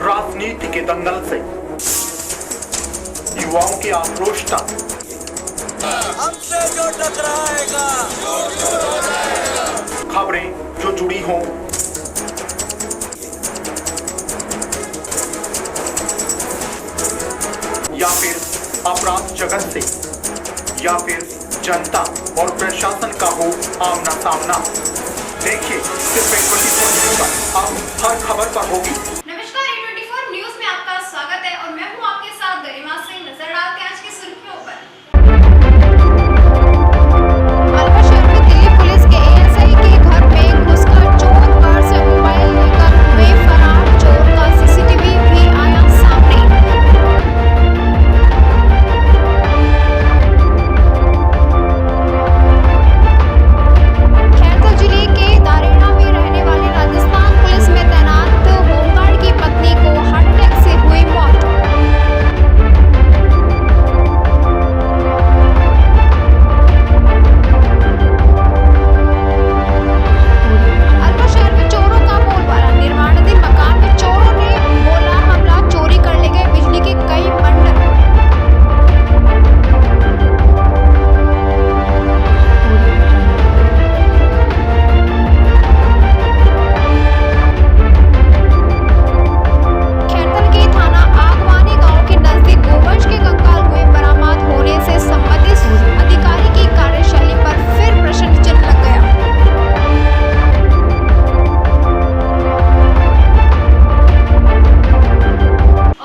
राजनीति के दंगल से युवाओं की आक्रोश तक हमसे जो टकराएगा खबरें जो जुड़ी हों या फिर अपराध जगत से या फिर जनता और प्रशासन का हो आमना सामना, देखिए सिर्फ 24 न्यूज़ पर अब हर खबर पर होगी। नमस्कार, 24 न्यूज़ में आपका स्वागत है और मैं हूं आपके साथ गरिमा सिंह। नजर डालते हैं आज की सुर्खियों पर। अलवर शहर में दिल्ली पुलिस के एएसआई के घर में घुसकर चोर पर्स और मोबाइल लेकर हुए फरार। चोर का सीसीटीवी भी आया सामने। खैरतल जिले के दारेड़ा में रहने वाले राजस्थान पुलिस में तैनात होमगार्ड की पत्नी को हार्ट अटैक से हुई मौत। अलवर शहर में चोरों का बोलबाला। निर्माणाधीन मकान में चोरों ने बोला हमला, चोरी कर ले गए बिजली के कई बंडल। खैरतल के थाना आगवानी गांव के नजदीक गोवंश के कंकाल हुए बरामद होने से संबंधित अधिकारी की कार्यशैली पर फिर प्रश्न चिन्ह लग गया।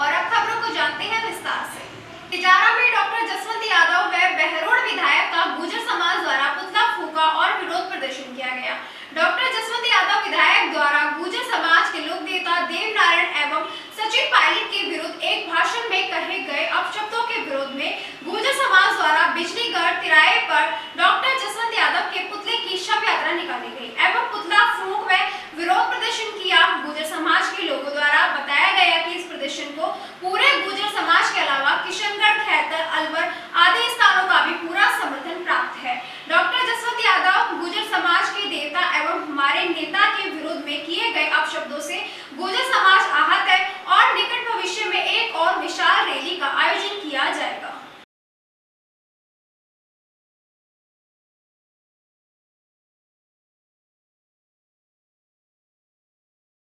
और अब खबरों को जानते हैं विस्तार से। तिजारा में डॉक्टर जसवंत यादव व बहरोड़ विधायक का गुर्जर समाज द्वारा पुतला फूंका और विरोध प्रदर्शन किया गया। डॉक्टर जसवंत यादव विधायक द्वारा गुर्जर समाज के लोक नेता देवनारायण एवं सचिन पायलट के विरुद्ध एक भाषण में कहे गए अपशब्दों के विरोध में गुर्जर समाज द्वारा बिजलीगढ़ तिराहे पर डॉक्टर जसवंत यादव के पुतले की शव यात्रा निकाली गई एवं पुतला फूंक व विरोध प्रदर्शन किया। गुर्जर समाज के लोगों द्वारा बताया गया कि इस प्रदर्शन को पूरे गुर्जर समाज के अलावा किशनगढ़, खैरतल, अलवर आदि स्थानों का भी पूरा समर्थन प्राप्त है। डॉक्टर जसवंत यादव गुर्जर समाज के देवता एवं हमारे नेता के विरोध में किए गए अपशब्दों से गुर्जर समाज आहत है और निकट भविष्य में एक और विशाल रैली का आयोजन किया जाएगा।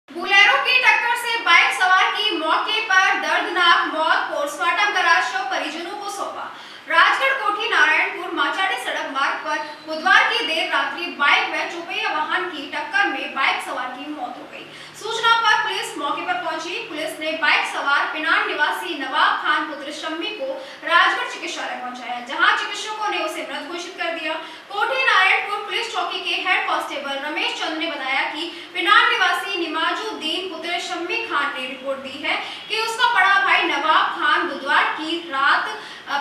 बुलेरो की टक्कर से बाइक सवार की मौके पर दर्दनाक मौत, पोस्टमार्टम करा शव परिजनों को सौंपा। राजगढ़ कोठी नारायणपुर माचाड़े सड़क मार्ग पर बुधवार की देर रात्रि बाइक व चौपहिया वाहन की टक्कर में बाइक सवार की मौत हो गई। सूचना पर पुलिस मौके पर पहुंची। पुलिस ने बाइक सवार पिनान निवासी नवाब खान पुत्र शम्मी को राजगढ़ चिकित्सालय पहुंचाया, जहां चिकित्सकों ने उसे मृत घोषित कर दिया। कोठी नारायणपुर पुलिस चौकी के हेड कांस्टेबल रमेश चंद्र ने बताया कि पिनान निवासी निमाजुद्दीन पुत्र शम्मी खान ने रिपोर्ट दी है कि उसका बड़ा भाई नवाब खान बुधवार की रात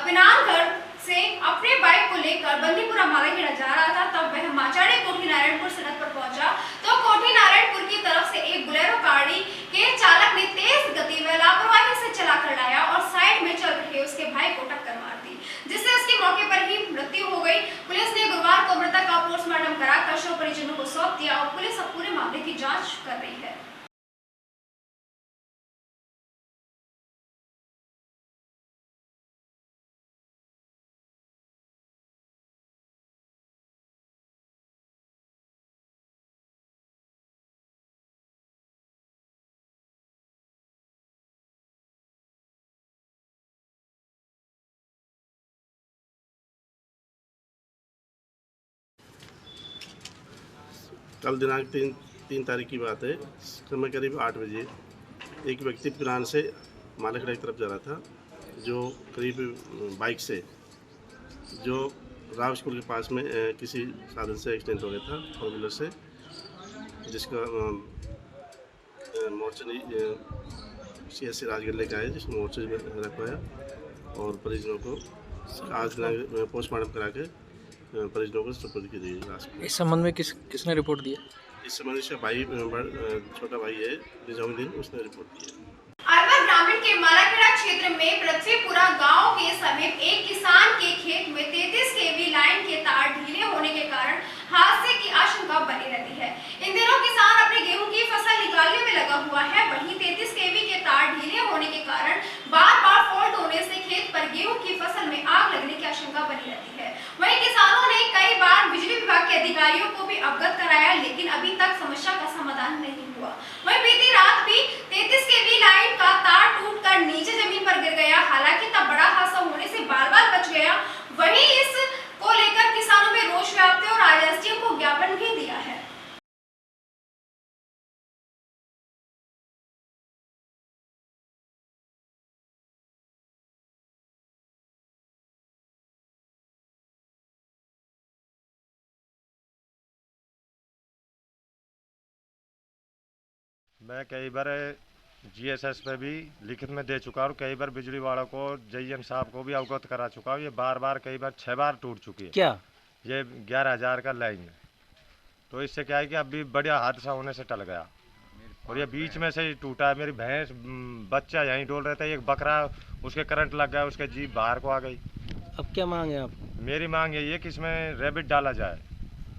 पिनानगढ़ से अपने बाइक को लेकर बंदीपुरा मालाखेड़ा जा रहा था। तब वह माचाड़े कोठी नारायणपुर सड़क पर पहुंचा तो कोठी नारायणपुर की तरफ से एक बुलेरो गाड़ी के चालक ने तेज गति व लापरवाही से चलाकर लाया और साइड में चल रहे उसके भाई को टक्कर मार दी, जिससे उसकी मौके पर ही मृत्यु हो गई। पुलिस ने गुरुवार को मृतक का पोस्टमार्टम कराकर शव परिजनों को सौंप दिया और पुलिस अब पूरे मामले की जाँच कर रही है। कल दिनांक 3 तारीख की बात है। समय करीब 8 बजे एक व्यक्ति पिनान से मालाखेड़ा की तरफ जा रहा था, जो करीब बाइक से जो राव स्कूल के पास में किसी साधन से एक्सीडेंट हो गया था, फोर व्हीलर से, जिसका मोर्चरी CSC राजगढ़ लेकर आए, जिसको मोर्चरी में रखवाया और परिजनों को आज पोस्टमार्टम करा के परिजनों को सुपुर्द की गई। इस संबंध में किसने रिपोर्ट दी? इस संबंध में भाई छोटा भाई है निजामुद्दीन, उसने रिपोर्ट दी है। अलवर ग्रामीण के मालाखेड़ा क्षेत्र में पृथ्वीपुरा गांव के समीप एक किसान के खेत में 33 kV लाइन के तार ढीले होने के कारण हादसे की आशंका बनी रहती है। इन दिनों किसान अपने गेहूं की फसल निकालने में लगा हुआ है, वहीं 33 kV के तार के अधिकारियों को भी अवगत कराया, लेकिन अभी तक समस्या का समाधान नहीं हुआ। वहीं बीती रात भी 33 केवी लाइन का तार टूटकर नीचे जमीन पर गिर गया। हालांकि तब बड़ा हादसा होने से बाल-बाल बच गया। वहीं इस को लेकर किसानों में रोष व्याप्त है और आज एसडीएम को ज्ञापन भी दिया है। मैं कई बार जीएसएस पे भी लिखित में दे चुका हूँ, कई बार बिजली वालों को जेईएम साहब को भी अवगत करा चुका हूँ। ये बार कई बार 6 बार टूट चुकी है। क्या ये 11,000 का लाइन है, तो इससे क्या है कि अभी बढ़िया हादसा होने से टल गया और ये बीच में से ही टूटा है। मेरी भैंस बच्चा यहीं डोल रहे थे, एक बकरा उसके करंट लग गया, उसके जीभ बाहर को आ गई। अब क्या मांग है आप? मेरी मांग यही है कि इसमें रैबिट डाला जाए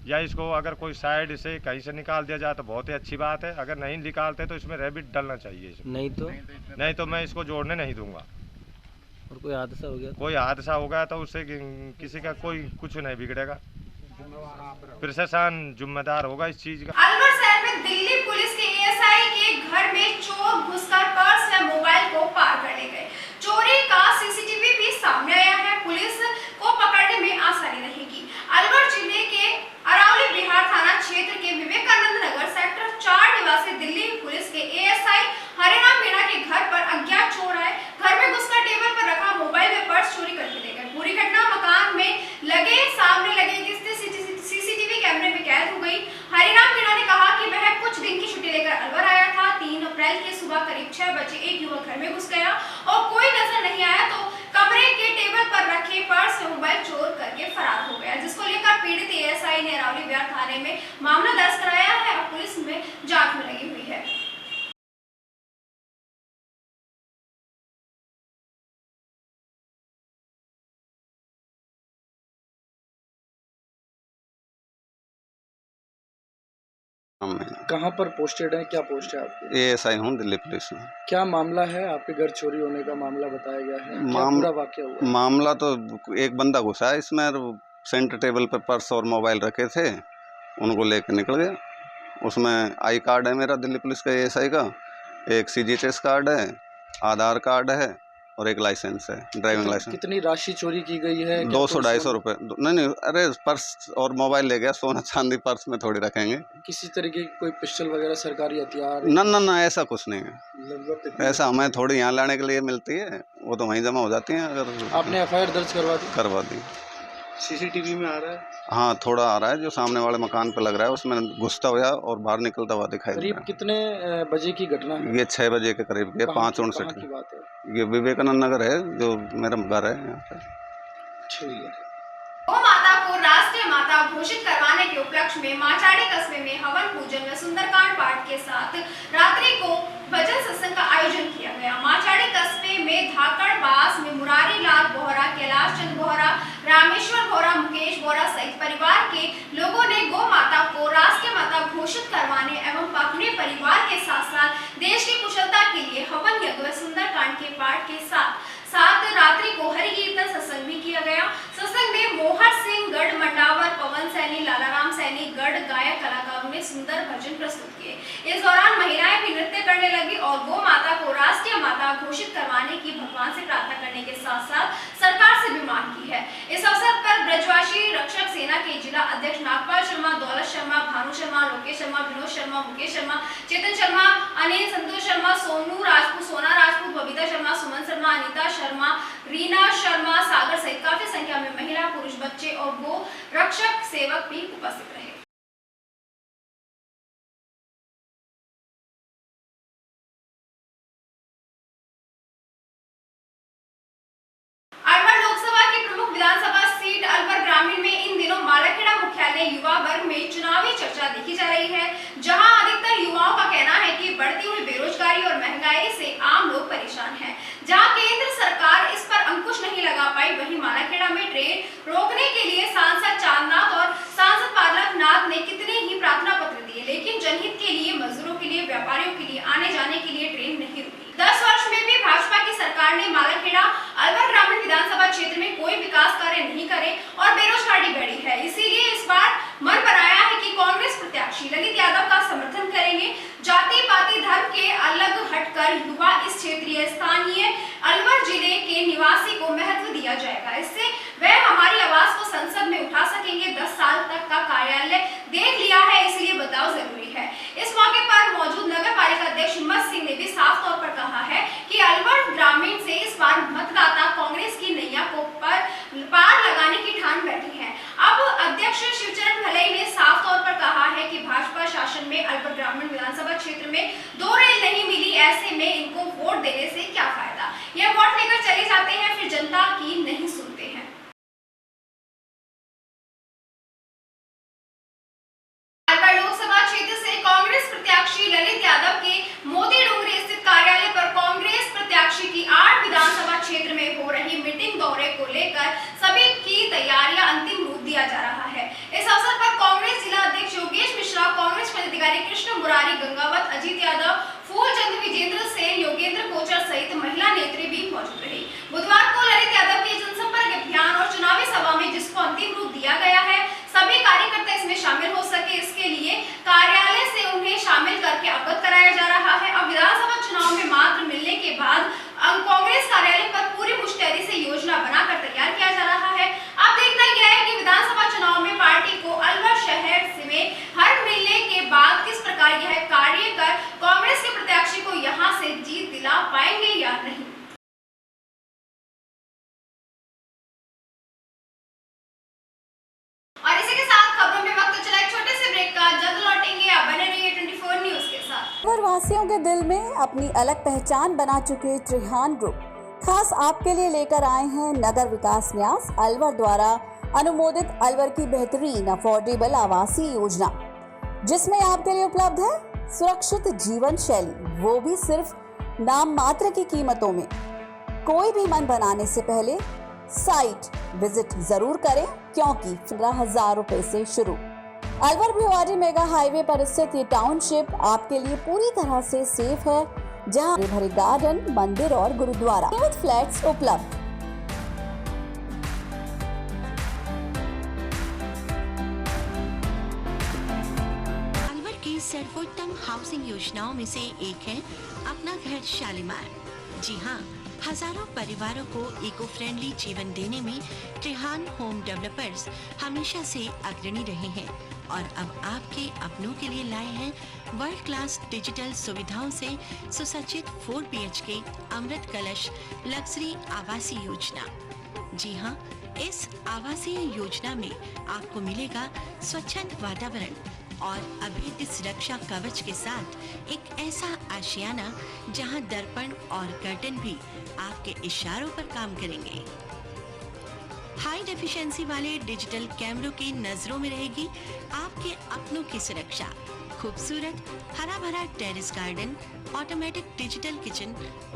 या इसको अगर कोई साइड से कहीं से निकाल दिया जाए तो बहुत ही अच्छी बात है। अगर नहीं निकालते तो इसमें रैबिट डालना चाहिए। नहीं तो मैं इसको जोड़ने नहीं दूंगा। और कोई हादसा हो गया? कोई हादसा हो गया तो उससे किसी का कोई कुछ नहीं बिगड़ेगा, प्रशासन जिम्मेदार होगा इस चीज का। अलवर शहर में दिल्ली पुलिस के एएसआई के घर में चोर घुसकर पर्स व मोबाइल को पार कर ले गए। चोरी का सीसीटीवी भी सामने आया है। पुलिस को पकड़ने में आसानी रहेगी। अलवर जिले के अरावली बिहार थाना क्षेत्र के विवेकानंद नगर सेक्टर 4 निवासी दिल्ली पुलिस के एएसआई हरिराम मीणा के घर पर अज्ञात चोर आए। घर में घुसकर टेबल पर रखा मोबाइल व पर्स चोरी करके ले गए। पूरी घटना मकान में सामने लगे सीसीटीवी कैमरे में कैद हो गई। हरिराम मीणा ने कहा कि वह कुछ दिन की छुट्टी लेकर अलवर आया था। 3 अप्रैल की सुबह करीब 6 बजे एक युवक घर में घुस गया और कोई नजर नहीं आया तो कमरे के टेबल पर रखे पर्स व मोबाइल चोर करके फरार हो गया, जिसको लेकर पीड़ित एएसआई ने अरावली बिहार थाने में मामला दर्ज कराया है और पुलिस में जांच में लगी हुई है। कहाँ पर पोस्टेड है? क्या पोस्ट है आपकी? एएसआई हूँ दिल्ली पुलिस में। क्या मामला है? आपके घर चोरी होने का मामला बताया गया है। क्या पूरा वाकया हुआ? मामला तो एक बंदा घुसा है इसमें, सेंटर टेबल पे पर्स और मोबाइल रखे थे, उनको लेकर निकल गया। उसमें आई कार्ड है मेरा दिल्ली पुलिस का एएसआई का, एक सीजीएचएस कार्ड है, आधार कार्ड है और एक लाइसेंस है, ड्राइविंग लाइसेंस। कितनी राशि चोरी की गई है? 200-250 रुपये। नहीं, अरे पर्स और मोबाइल ले गया, सोना चांदी पर्स में थोड़ी रखेंगे। किसी तरीके की कोई पिस्टल वगैरह सरकारी हथियार? ना ऐसा कुछ नहीं है। ऐसा हमें थोड़ी यहाँ लाने के लिए मिलती है, वो तो वहीं जमा हो जाती हैं। अगर आपने एफआईआर दर्ज करवा दी? सीसीटीवी में आ रहा है? हाँ, थोड़ा आ रहा है, जो सामने वाले मकान पे लग रहा है उसमें घुसता हुआ और बाहर निकलता हुआ दिखाई दे रहा है। करीब कितने बजे की घटना है? ये 6 बजे के करीब के 5:59 की बात है। ये विवेकानंद नगर है, जो मेरा घर है यहाँ पे। ठीक है। गौ माता को राष्ट्रीय माता घोषित करवाने के उपलक्ष्य में माचाड़ी कस्बे में हवन पूजन व सुंदरकांड पाठ के साथ रात्रि को भजन सत्संग का आयोजन किया गया। माचाड़ी कस्बे में धाकड़ बास में मुरारी लाल बोहरा, कैलाश चंद बोहरा, रामेश्वर बोहरा, मुकेश बोहरा सहित परिवार के लोगों ने गौ माता को राष्ट्रीय माता घोषित करवाने एवं अपने परिवार के साथ साथ देश की कुशलता के लिए हवन यज्ञ व सुंदरकांड के पाठ के साथ रात्रि को हरि कीर्तन सत्संग भी किया गया। सत्संग में मोहर सिंह गढ़ मंडावर, पवन सैनी, लालाराम सैनी गढ़ गायक कलाकारों ने सुंदर भजन प्रस्तुत किए। इस दौरान महिलाएं भी नृत्य करने लगी और गौ माता को राष्ट्रीय माता घोषित करवाने की भगवान से प्रार्थना करने के साथ साथ सरकार से भी मांग की है। इस अवसर पर ब्रजवासी रक्षक सेना के जिला अध्यक्ष नागपाल शर्मा, दौलत शर्मा, भानु शर्मा, लोकेश शर्मा, विनोद शर्मा, मुकेश शर्मा, चेतन शर्मा, अनिल, संतोष शर्मा, सोनू राजपूत, सोना राजपूत, बबीता शर्मा, सुमन शर्मा, अनीता शर्मा, रीना शर्मा, सागर सहित काफी संख्या में महिला, पुरुष, बच्चे और गो रक्षक सेवक भी उपस्थित रहे। अलवर लोकसभा की प्रमुख विधानसभा सीट अलवर ग्रामीण में इन दिनों मालाखेड़ा मुख्यालय युवा वर्ग में चुनावी चर्चा देखी जा रही है, जहां अधिकतर युवाओं का कहना है कि बढ़ती हुई बेरोजगारी और महंगाई से आम लोग परेशान हैं। जहां केंद्र सरकार इस पर अंकुश नहीं लगा पाई, वहीं मालाखेड़ा में ट्रेन रोकने के लिए सांसद चांदनाथ और सांसद पार्वतीनाथ ने कितने ही प्रार्थना पत्र दिए, लेकिन जनहित के लिए, मजदूरों के लिए, व्यापारियों के लिए आने जाने के लिए ट्रेन नहीं रुकी। 10 वर्ष में भी भाजपा की सरकार ने मालाखेड़ा अलवर ग्रामीण विधानसभा क्षेत्र में कोई विकास कार्य नहीं करे और बेरोजगारी बढ़ी है। इसीलिए इस बार मन पर कर युवा इस क्षेत्रीय स्थानीय अलवर जिले के निवासी को महत्व दिया जाएगा। इससे वह हमारी आवाज को संसद में उठा सकेंगे। 10 साल तक का कार्यालय देख लिया है, इसलिए बदलाव जरूरी है। इस मौके पर मौजूद नगर पालिका अध्यक्ष हिम्मत सिंह ने भी साफ तौर पर कहा है कि अलवर ग्रामीण से इस बार मतदाता कांग्रेस की नैया को पार लगाने की ठान बैठी है। अब अध्यक्ष शिवचरण भलई ने साफ तौर पर कहा है कि भाजपा शासन में अलवर ग्रामीण विधानसभा क्षेत्र में 2 रेल नहीं मिली, ऐसे में इनको वोट देने से क्या फायदा। यह वोट लेकर चले जाते हैं, फिर जनता की नहीं सुनते हैं। अलवर लोकसभा क्षेत्र से कांग्रेस प्रत्याशी ललित यादव के मोती डोंगरी स्थित कार्यालय पर कांग्रेस प्रत्याशी की 8 विधानसभा क्षेत्र में हो रही मीटिंग दौरे को लेकर सभी की तैयारियां अंतिम रूप दिया जा रहा है। इस अवसर पर कांग्रेस जिला अध्यक्ष योगेश मिश्रा, कांग्रेस पदाधिकारी कृष्ण मुरारी गंगावत, अजीत यादव, फूलचंद विजेंद्र सेन, योगेंद्र कोचर सहित महिला नेत्री भी मौजूद रही। बुधवार को ललित यादव के जनसंपर्क अभियान और चुनावी सभा में जिसको अंतिम रूप दिया गया है, सभी कार्यकर्ता इसमें शामिल हो सके, इसके लिए कार्यालय से उन्हें शामिल करके अवगत कराया जा रहा है। अब विधानसभा चुनाव में मात्र मिलने के बाद कांग्रेस कार्यालय पर पूरी मुश्तैदी से योजना बनाकर तैयार किया जा रहा है। अब देखना यह है कि विधानसभा चुनाव में पार्टी को अलवर शहर में हर मिलने के बाद किस प्रकार यह कार्य कर कांग्रेस के प्रत्याशी को यहां से जीत दिला पाएंगे या नहीं। और इसी के साथ खबरों में वक्त चला एक छोटे से ब्रेक का, जल्द लौटेंगे। आप बने रहिए 24 न्यूज के साथ। अलवर वासियों के दिल में अपनी अलग पहचान बना चुके त्रिहान ग्रुप खास आपके लिए लेकर आए हैं नगर विकास न्यास अलवर द्वारा अनुमोदित अलवर की बेहतरीन अफोर्डेबल आवासीय योजना, जिसमें आपके लिए उपलब्ध है सुरक्षित जीवन शैली, वो भी सिर्फ नाम मात्र की कीमतों में। कोई भी मन बनाने से पहले साइट विजिट जरूर करें, क्योंकि 15,000 रुपए से शुरू। अलवर भिवाड़ी मेगा हाईवे पर स्थित ये टाउनशिप आपके लिए पूरी तरह से सेफ है, जहां भरे गार्डन, मंदिर और गुरुद्वारा, फ्लैट्स उपलब्ध। अलवर की सर्वोत्तम हाउसिंग योजनाओं में से एक है अपना घर शालीमार। जी हाँ, हजारों परिवारों को इको फ्रेंडली जीवन देने में त्रिहान होम डेवलपर्स हमेशा से अग्रणी रहे हैं और अब आपके अपनों के लिए लाए हैं वर्ल्ड क्लास डिजिटल सुविधाओं से सुसज्जित 4 BHK अमृत कलश लग्जरी आवासीय योजना। जी हाँ, इस आवासीय योजना में आपको मिलेगा स्वच्छंद वातावरण और अभेद्य सुरक्षा कवच के साथ एक ऐसा आशियाना जहां दर्पण और कर्टन भी आपके इशारों पर काम करेंगे। हाई डेफिशिएंसी वाले डिजिटल कैमरों की नजरों में रहेगी आपके अपनों की सुरक्षा। खूबसूरत हरा भरा terrace garden, automatic digital kitchen,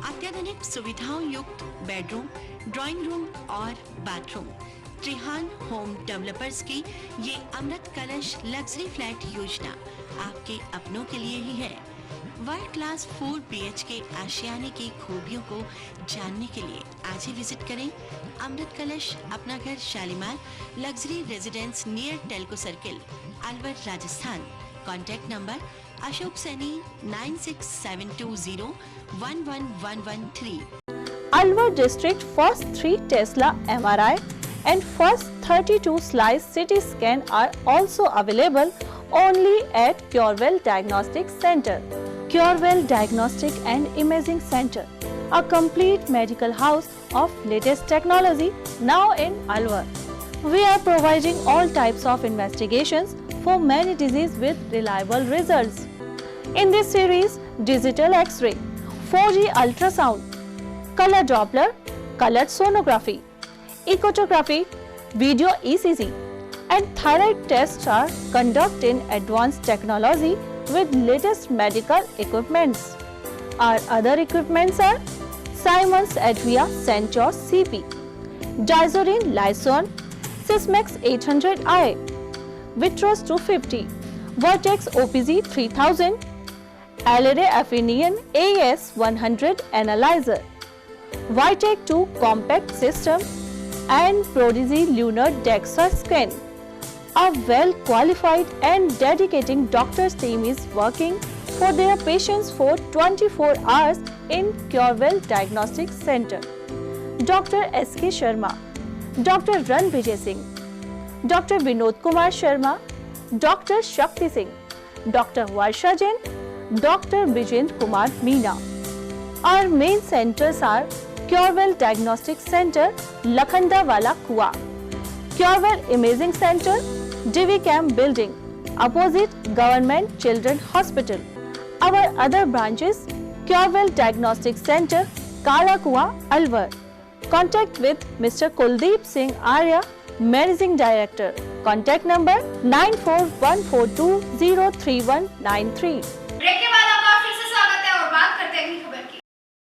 अत्याधुनिक सुविधाओं युक्त बेडरूम, ड्राइंग रूम और बाथरूम। त्रिहान होम डेवलपर्स की ये अमृत कलश लग्जरी फ्लैट योजना आपके अपनों के लिए ही है। वर्ल्ड क्लास 4 BHK आशियाने की खूबियों को जानने के लिए आज ही विजिट करें अमृत कलश अपना घर Shalimar luxury residence near Telco circle, Alwar, Rajasthan. Contact number Ashok Saini 9672011113। Alwar district first 3 Tesla MRI and first 32 slice CT scan are also available only at Curewell Diagnostic Center. Curewell Diagnostic and Imaging Center, a complete medical house of latest technology now in Alwar. We are providing all types of investigations for many diseases with reliable results. In this series, digital X-ray, 4G ultrasound, color Doppler, colored sonography, echography, video ECG and thyroid tests are conducted in advanced technology with latest medical equipments. Our other equipments are Siemens Advia Centaur CP, Dizorin Lyson, Sysmex 800i, Vitros 250, Vertex OPZ 3000, Alere Affinion AS 100 Analyzer, Vitec 2 Compact System and Prodigy Lunar DEXA Scan. A well qualified and dedicated doctor's team is working for their patients for 24 hours in Curewell Diagnostic Center. Dr. S.K. Sharma, Dr. Ran Vijay Singh, Dr. Vinod Kumar Sharma, Dr. Shakti Singh, Dr. Varsha Jain, Dr. Vijendra Kumar Meena. Our main centers are Curewell Diagnostic Center, Lakhandawala Kua, Curewell Imaging Center, Divi Camp Building, opposite Government Children Hospital. Our other branches, Curewell Diagnostic Center, Kala Kua, Alwar. Contact with Mr. Kuldeep Singh Arya, Managing Director. Contact number 9414203193. Break के बाद आपका फिर से स्वागत है और बात करते हैं अगली खबर की।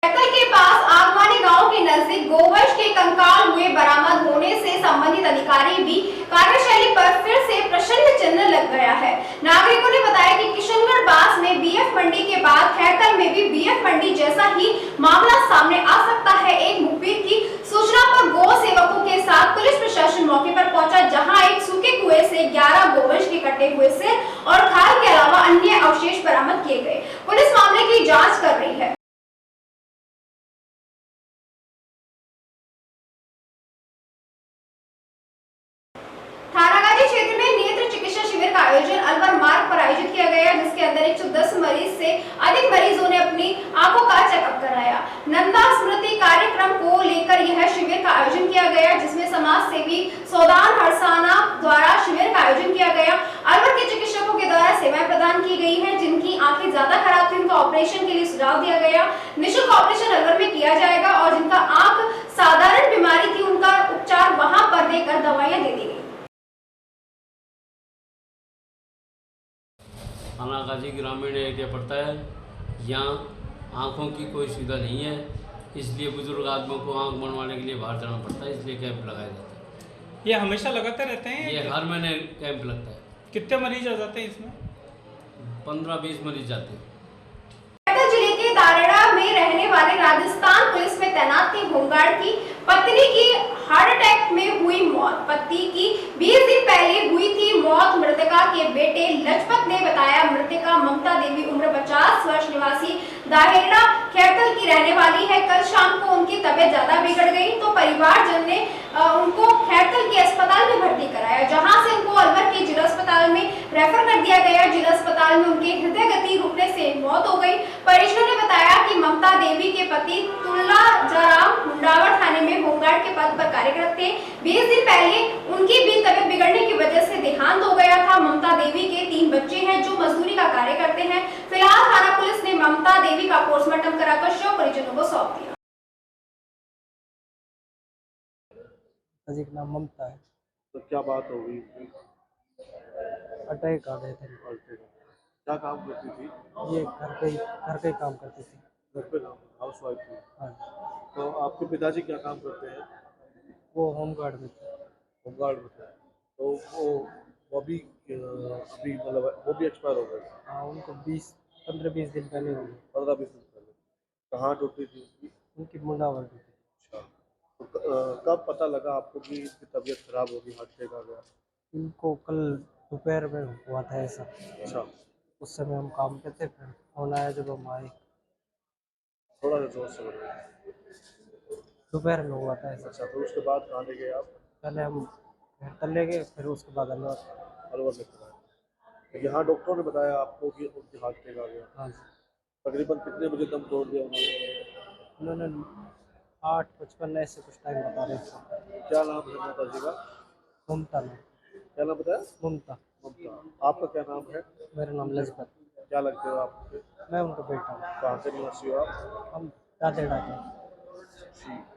कैथल के पास आगवानी गांव के नजदीक गोवंश के कंकाल हुए बरामद होने से संबंधित अधिकारी भी कार्यशैली पर फिर से प्रश्न चिन्ह लग गया है। नागरिकों ने बताया कि किशनगढ़ बास में बीएफ मंडी के बाद खैरकल में भी बीएफ मंडी जैसा ही मामला सामने आ सकता है। एक मुखबिर की सूचना पर गौ सेवकों के साथ पुलिस प्रशासन मौके पर पहुंचा, जहां एक सूखे कुएं से 11 गोवंश के कटे हुए सिर और खाल के अलावा अन्य अवशेष बरामद किए गए। पुलिस मामले की जांच कर रही है। थानागाजी क्षेत्र में नेत्र चिकित्सा शिविर का आयोजन अलवर मार्ग पर आयोजित किया गया, जिसके अंदर 110 मरीज से अधिक मरीजों ने अपनी आंखों का चेकअप कराया। नंदा स्मृति कार्यक्रम को लेकर यह शिविर का आयोजन किया गया, जिसमें समाज सेवी सौदान हरसाना द्वारा शिविर का आयोजन किया गया। अलवर के चिकित्सकों के द्वारा सेवाएं प्रदान की गई है। जिनकी आंखें ज्यादा खराब थी उनका ऑपरेशन के लिए सुझाव दिया गया। निःशुल्क ऑपरेशन अलवर में किया जाएगा और जिनका आंख साधारण बीमारी थी उनका उपचार वहां पर देकर दवाइयां दे दी गई। थानागाजी ग्रामीण एरिया पड़ता है, यहाँ आँखों की कोई सुविधा नहीं है, इसलिए बुजुर्ग आदमियों को आँख बनवाने के लिए बाहर जाना पड़ता है, इसलिए कैंप लगाया जाता है। ये हमेशा लगाते रहते हैं? ये हर महीने कैंप लगता है। कितने मरीज आ जाते हैं इसमें? 15-20 मरीज जाते हैं। कैथल जिले के दारेड़ा में रहने वाले राजस्थान पुलिस में तैनात थे होमगार्ड की पत्नी की हार्ट अटैक में हुई मौत। पति की 20 दिन पहले हुई थी मौत। मृतका के बेटे लजपत ने बताया, मृतका ममता देवी उम्र 50 वर्ष निवासी दारेड़ा कैथल की रहने वाली है। कल शाम को उनकी तबीयत ज्यादा बिगड़ गई तो परिवारजन ने उनको कैथल के अस्पताल में भर्ती कराया, जहां से उनको अलवर के जिला अस्पताल में रेफर कर दिया गया। जिला अस्पताल में उनके हृदय गति रुकने से मौत हो गई। परिजनों ने बताया कि ममता देवी के पति तुल्ला जराम मुंडावर थाने में होमगार्ड के पद पर कार्यरत थे। 20 दिन पहले उनकी भी तबीयत बिगड़ने की वजह से देहांत हो गया था। ममता देवी के 3 बच्चे हैं जो मजदूरी का कार्य करते हैं। फिलहाल थाना पुलिस ने ममता देवी का पोस्टमार्टम कराकर शव परिजनों को सौंप दिया। जी का नाम ममता है। तो क्या बात हो गई? अटैक आ गए थे। क्या काम करती थी? ये घर का ही काम करती थी। घर पे काम, हाउस वाइफ थी। हाँ। तो आपके पिताजी क्या काम करते हैं? वो होमगार्ड में थे। होमगार्ड में थे। तो वो भी अभी मतलब वो भी एक्सपायर हो गए? हाँ, उनको 15-20 दिन पहले हुई। 15-20 दिन पहले। कहाँ ड्यूटी थी उनकी? उनकी मुंडावर ड्यूटी। अच्छा, तो कब पता लगा आपको कि इसकी तबीयत खराब होगी, हार्ट अटैक आ गया? इनको कल दोपहर में हुआ था ऐसा। अच्छा, उस समय हम काम पे थे, फिर फोन आया जब हम आए। थोड़ा सा जोर से बताइए। दोपहर में हुआ था ऐसा। अच्छा, तो उसके बाद कहाँ ले गए आप? पहले हम घर ले गए, फिर उसके बाद अलवर ले कराया। यहाँ डॉक्टरों ने बताया आपको कि उनकी हार्ट अटैक आ गया? हाँ जी। तकरीबन कितने बजे दम तोड़ दिया उन्होंने? 8:55 ऐसे कुछ टाइम बता रहे थे। क्या नाम है माता जी का? ममता नाम। क्या नाम बताया? ममता। ममता। आपका क्या नाम है? मेरा नाम लजपत। क्या लगते हो आप? मैं उनका बेटा हूँ। कहाँ से निवासी हो आप? हम दादेड़ा के।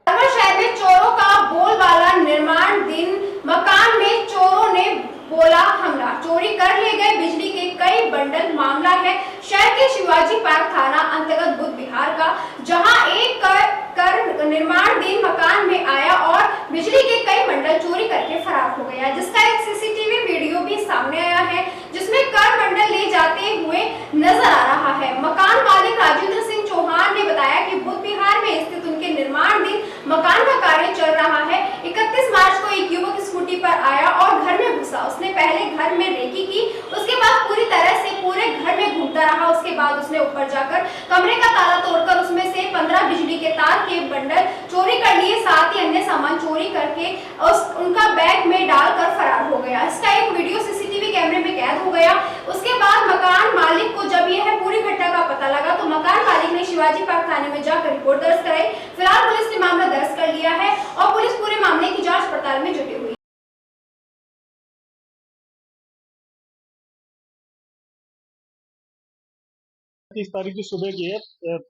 अलवर शहर में चोरों का बोलबाला। निर्माणाधीन मकान में चोरों ने बोला हमला, चोरी कर ले गए बिजली के कई बंडल। मामला है शहर के शिवाजी पार्क थाना अंतर्गत बुद्ध विहार का, जहां एक कर निर्माणाधीन मकान में आया और बिजली के कई बंडल चोरी करके फरार हो गया, जिसका एक सीसीटीवी वीडियो भी सामने आया है, जिसमें कर बंडल ले जाते हुए नजर आ रहा है। मकान मालिक राजेंद्र सिंह चौहान ने बताया कि बुद्ध विहार में स्थित उनके निर्माणाधीन मकान का कार्य चल रहा है। 31 मार्च को एक युवक स्कूटी पर आया और घर में घुसा। उसने पहले घर में रेकी की, उसके बाद पूरी तरह से पूरे घर में घूमता रहा। उसके बाद बाद उसने ऊपर जाकर कमरे का ताला तोड़कर उसमें से 15 बिजली के तार के बंडल चोरी कर लिए, साथ ही अन्य सामान चोरी करके उनका बैग में डालकर फरार हो गया। इसका एक वीडियो सीसीटीवी कैमरे में कैद हो गया। उसके बाद मकान मालिक को जब यह पूरी घटना का पता लगा तो मकान मालिक ने शिवाजी पार्क थाने में जाकर रिपोर्ट दर्ज कराई। फिलहाल पुलिस ने मामला दर्ज कर लिया है और पुलिस पूरे मामले की जांच पड़ताल में जुटी हुई है। 30 तारीख की सुबह की है,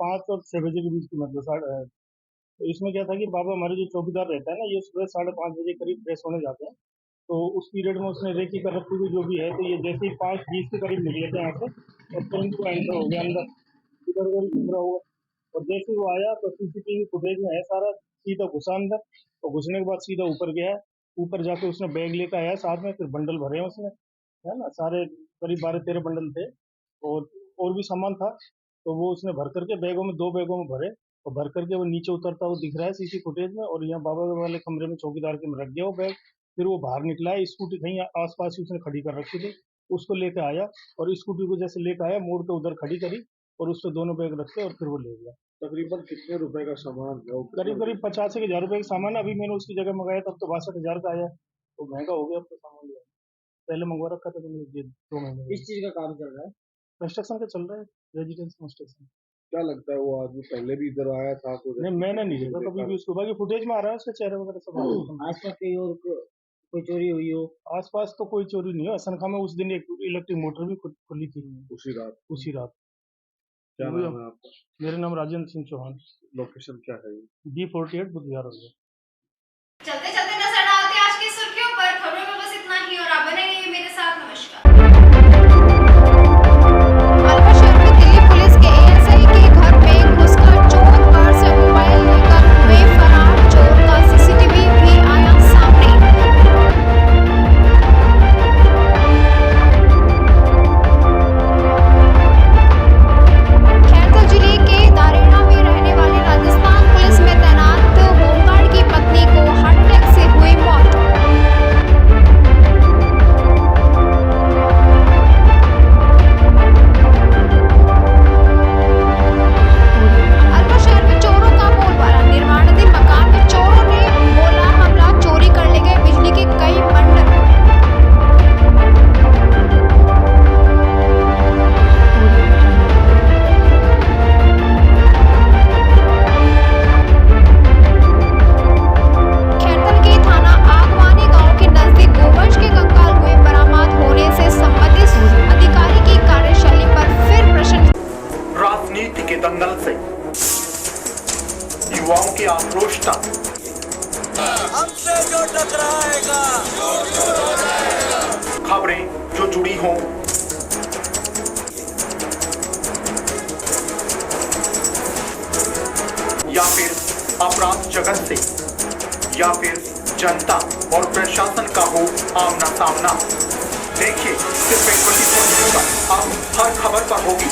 5 और 6 बजे के बीच की, मतलब तो इसमें क्या था कि बाबा हमारे जो चौकीदार रहता है ना, ये सुबह 5:30 बजे करीब फ्रेश होने जाते हैं। तो उस पीरियड में उसने रेकी कर रखी हुई जो भी है, तो ये जैसे ही 5:20 के करीब निकले थे यहाँ से और तुरंत वो एंटर हो गया अंदर, इधर उधर घूम रहा हुआ। और जैसे ही वो आया तो सीसीटीवी फुटेज में है सारा, सीधा घुसा अंदर और घुसने के बाद सीधा ऊपर गया। ऊपर जाके उसने बैग लेकर आया साथ में, फिर बंडल भरे हैं उसने, है ना, सारे करीब 12-13 बंडल थे और भी सामान था। तो वो उसने भर करके बैगों में, 2 बैगों में भरे और भर करके वो नीचे उतरता हुआ दिख रहा है सीसी फुटेज में। और यहाँ बाबा वाले कमरे में चौकीदार के में रख गया वो बैग। फिर वो बाहर निकला है, स्कूटी कहीं आसपास ही उसने खड़ी कर रखी थी, उसको लेके आया और स्कूटी को जैसे लेके आया मोड़ के उधर खड़ी करी और उस पर दोनों बैग रखे और फिर वो ले गया। तकरीबन कितने रुपए का सामान? करीब 85,000 रुपए का सामान। अभी मैंने उसकी जगह मंगाया तब तो 62,000 का आया, तो महंगा हो गया अब तो सामान। पहले मंगवा रखा था तो 2 महीने। किस चीज का काम चल रहा है? कंस्ट्रक्शन का चल रहा है, रेजिडेंस कंस्ट्रक्शन। क्या लगता है वो आदमी पहले भी इधर आया था? नहीं, मैंने नहीं देखा कभी भी उसको, बाकी फुटेज में आ रहा है उसके चेहरे वगैरह सब। आसपास कहीं और कोई चोरी हुई हो? आसपास तो कोई चोरी नहीं हो। सनखा में उस दिन एक इलेक्ट्रिक मोटर भी खुली थी उसी रात। क्या नाम है आपका? मेरा नाम राजेंद्र सिंह चौहान। लोकेशन क्या है? D48 बुधियार हो गया। चलते चलते नजर डालते आज की सुर्खियों पर। खबरों में बस इतना ही और आप बने रहिए मेरे साथ। नमस्कार। अलवर शहर में दिल्ली पुलिस के ASI के घर में घुसकर चोर कार से मोबाइल लेकर हुए फरार। चोर का सीसीटीवी भी आया सामने। खैरतल जिले के दारेड़ा में रहने वाले राजस्थान पुलिस में तैनात होमगार्ड की पत्नी को हार्ट अटैक से हुई मौत। अलवर शहर में चोरों का बोलबाला। निर्माणाधीन मकान में चोरों ने बोला हमला, चोरी कर ले गए बिजली के कई बंडल। खैरतल के थाना आगवानी गांव के नजदीक गोवंश के कंकाल हुए बरामद होने से संबंधित अधिकारी की कार्यशैली पर फिर प्रश्न। राजनीति के दंगल से युवाओं की आक्रोशता, हमसे जो टकराएगा खबरें जो जुड़ी हों, या फिर अपराध जगत से, या फिर जनता और प्रशासन का हो आमना सामना। देखिए सिर्फ 24 पर अब हर खबर पर होगी